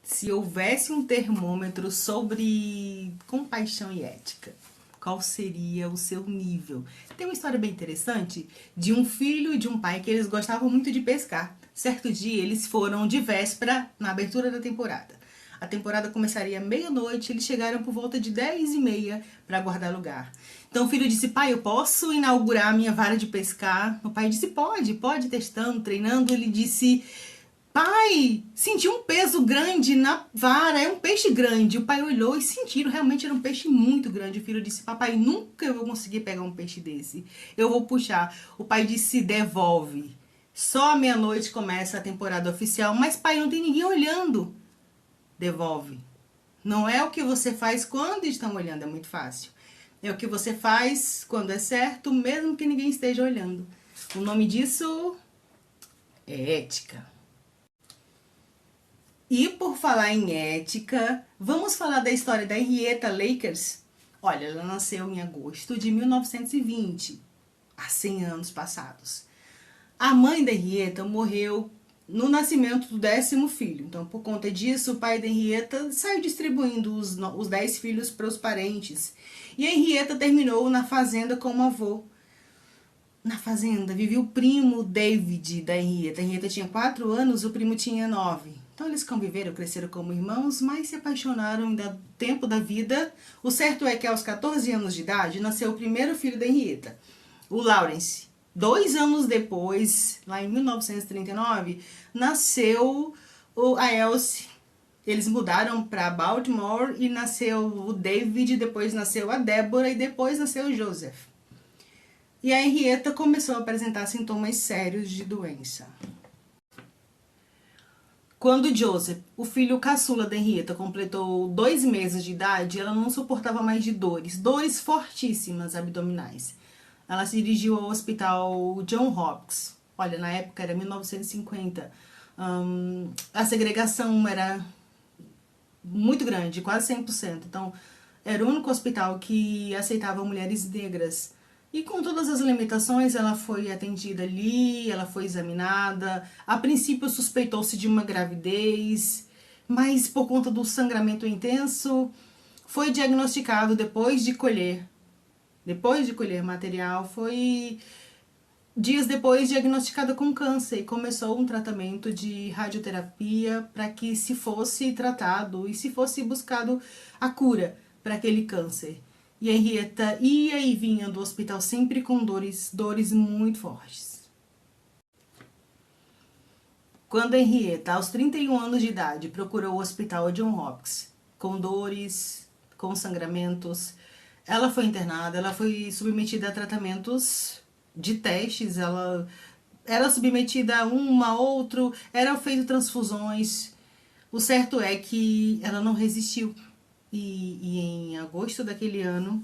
Se houvesse um termômetro sobre compaixão e ética, qual seria o seu nível? Tem uma história bem interessante de um filho e de um pai que eles gostavam muito de pescar. Certo dia eles foram de véspera na abertura da temporada. A temporada começaria meia-noite, eles chegaram por volta de 10h30 para guardar lugar. Então o filho disse: pai, eu posso inaugurar a minha vara de pescar? O pai disse: pode, testando, treinando. Ele disse: pai, senti um peso grande na vara, é um peixe grande. O pai olhou e sentiram, realmente era um peixe muito grande. O filho disse: papai, nunca eu vou conseguir pegar um peixe desse. Eu vou puxar. O pai disse: devolve. Só à meia-noite começa a temporada oficial, mas pai, não tem ninguém olhando. Devolve. Não é o que você faz quando estão olhando, é muito fácil. É o que você faz quando é certo, mesmo que ninguém esteja olhando. O nome disso é ética. E por falar em ética, vamos falar da história da Henrietta Lakers? Olha, ela nasceu em agosto de 1920, há 100 anos passados. A mãe da Henrietta morreu no nascimento do 10º filho. Então, por conta disso, o pai da Henrietta saiu distribuindo os 10 filhos para os parentes. E a Henrietta terminou na fazenda como avô. Na fazenda vivia o primo David da Henrietta. A Henrietta tinha 4 anos, o primo tinha 9. Então eles conviveram, cresceram como irmãos, mas se apaixonaram no tempo da vida. O certo é que aos 14 anos de idade nasceu o primeiro filho da Henrietta, o Lawrence. 2 anos depois, lá em 1939, nasceu a Elsie. Eles mudaram para Baltimore e nasceu o David, depois nasceu a Deborah e depois nasceu o Joseph. E a Henrietta começou a apresentar sintomas sérios de doença. Quando Joseph, o filho caçula da Henrietta, completou 2 meses de idade, ela não suportava mais de dores fortíssimas abdominais. Ela se dirigiu ao hospital John Hopkins. Olha, na época era 1950. A segregação era muito grande, quase 100%. Então, era o único hospital que aceitava mulheres negras. E com todas as limitações, ela foi atendida ali, ela foi examinada. A princípio, suspeitou-se de uma gravidez, mas por conta do sangramento intenso, foi diagnosticado depois de colher material, foi dias depois diagnosticada com câncer e começou um tratamento de radioterapia para que se fosse tratado e se fosse buscado a cura para aquele câncer. E a Henrietta ia e vinha do hospital sempre com dores muito fortes. Quando a Henrietta, aos 31 anos de idade, procurou o hospital John Hopkins, com dores, com sangramentos, ela foi internada, ela foi submetida a tratamentos de testes, ela era submetida a um a outro, eram feitas transfusões. O certo é que ela não resistiu. E em agosto daquele ano,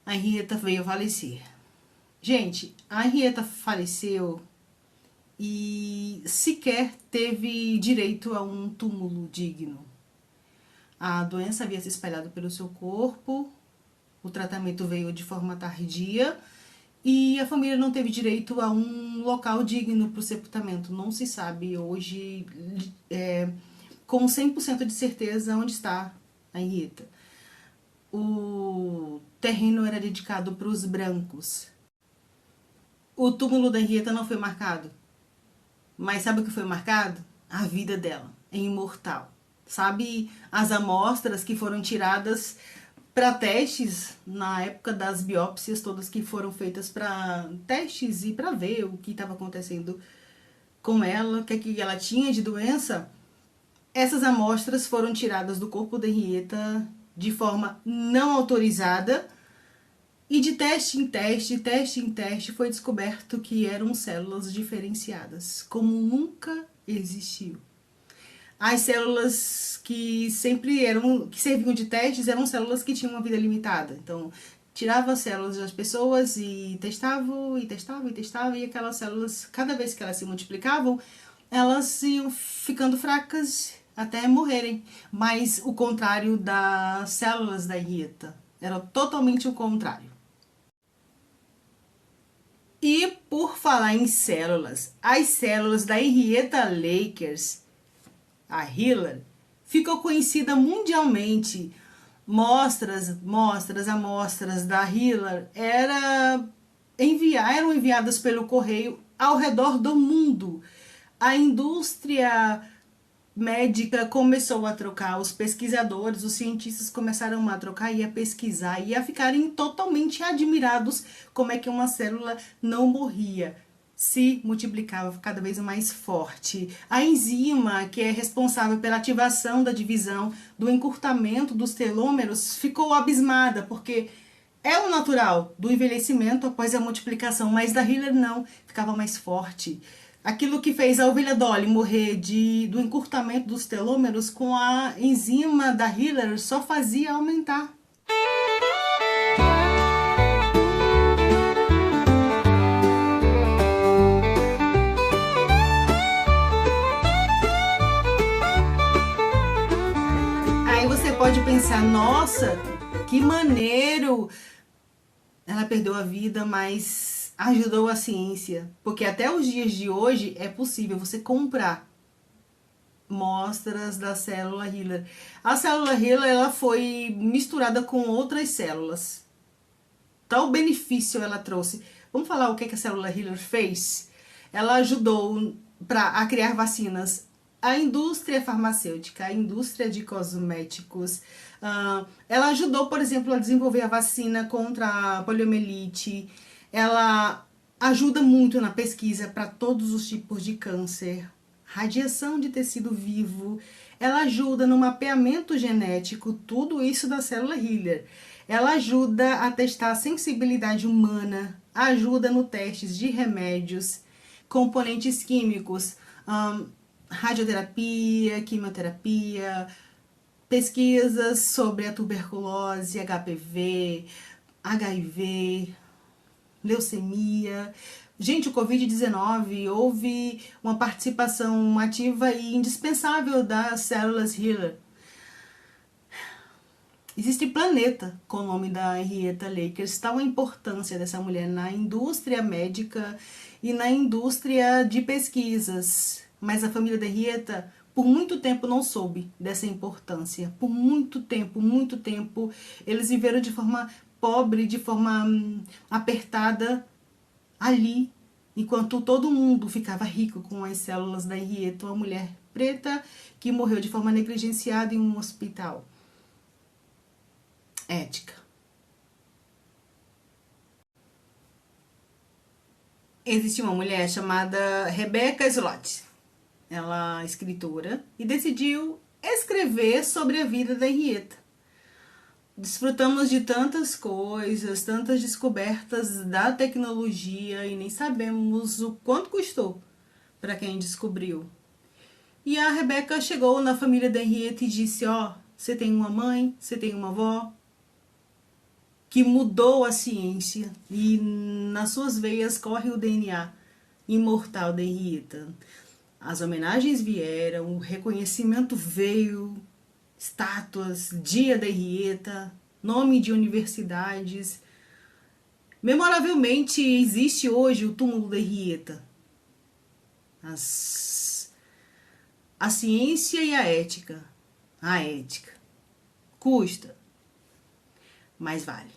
a Henrietta veio a falecer. Gente, a Henrietta faleceu e sequer teve direito a um túmulo digno. A doença havia se espalhado pelo seu corpo, o tratamento veio de forma tardia e a família não teve direito a um local digno para o sepultamento. Não se sabe hoje com 100% de certeza onde está a Henrietta. O terreno era dedicado para os brancos. O túmulo da Henrietta não foi marcado. Mas sabe o que foi marcado? A vida dela, é imortal. Sabe as amostras que foram tiradas para testes na época das biópsias todas que foram feitas para testes e para ver o que estava acontecendo com ela, o que ela tinha de doença? Essas amostras foram tiradas do corpo da Henrietta de forma não autorizada e de teste em teste, foi descoberto que eram células diferenciadas, como nunca existiu. As células que serviam de testes eram células que tinham uma vida limitada. Então, tirava as células das pessoas e testava, e aquelas células, cada vez que elas se multiplicavam, elas iam ficando fracas até morrerem. Mas o contrário das células da Henrietta, era totalmente o contrário. E por falar em células, as células da Henrietta Lakers a Hitler, ficou conhecida mundialmente. Amostras da Hitler eram enviadas pelo correio ao redor do mundo. A indústria médica começou a trocar, os pesquisadores, os cientistas começaram a trocar e a pesquisar e a ficarem totalmente admirados como é que uma célula não morria, se multiplicava cada vez mais forte. A enzima, que é responsável pela ativação da divisão, do encurtamento dos telômeros, ficou abismada, porque é o natural do envelhecimento após a multiplicação, mas da Hitler não, ficava mais forte. Aquilo que fez a ovelha Dolly morrer do encurtamento dos telômeros, com a enzima da Hitler só fazia aumentar. Aí você pode pensar, nossa, que maneiro! Ela perdeu a vida, mas ajudou a ciência. Porque até os dias de hoje é possível você comprar mostras da célula Hitler. A célula Hitler ela foi misturada com outras células. Tal benefício ela trouxe. Vamos falar o que a célula Hitler fez? Ela ajudou a criar vacinas. A indústria farmacêutica, a indústria de cosméticos, ela ajudou, por exemplo, a desenvolver a vacina contra a poliomielite. Ela ajuda muito na pesquisa para todos os tipos de câncer, radiação de tecido vivo. Ela ajuda no mapeamento genético, tudo isso da célula Hitler. Ela ajuda a testar a sensibilidade humana, ajuda no testes de remédios, componentes químicos, radioterapia, quimioterapia, pesquisas sobre a tuberculose, HPV, HIV, leucemia. Gente, o Covid-19 houve uma participação ativa e indispensável das células Hitler. Existe planeta com o nome da Henrietta Lacks. Tal a importância dessa mulher na indústria médica e na indústria de pesquisas. Mas a família da Henrietta, por muito tempo, não soube dessa importância. Por muito tempo, eles viveram de forma pobre, de forma apertada ali, enquanto todo mundo ficava rico com as células da Henrietta, uma mulher preta que morreu de forma negligenciada em um hospital. Ética. Existe uma mulher chamada Rebecca Slot. Ela é escritora e decidiu escrever sobre a vida da Henrietta. Desfrutamos de tantas coisas, tantas descobertas da tecnologia e nem sabemos o quanto custou para quem descobriu. E a Rebecca chegou na família da Henrietta e disse, você tem uma mãe, você tem uma avó, que mudou a ciência e nas suas veias corre o DNA imortal da Henrietta. As homenagens vieram, o reconhecimento veio, estátuas, dia da Henrietta, nome de universidades. Memoravelmente existe hoje o túmulo da Henrietta. A ciência e a ética. A ética. Custa, mas vale.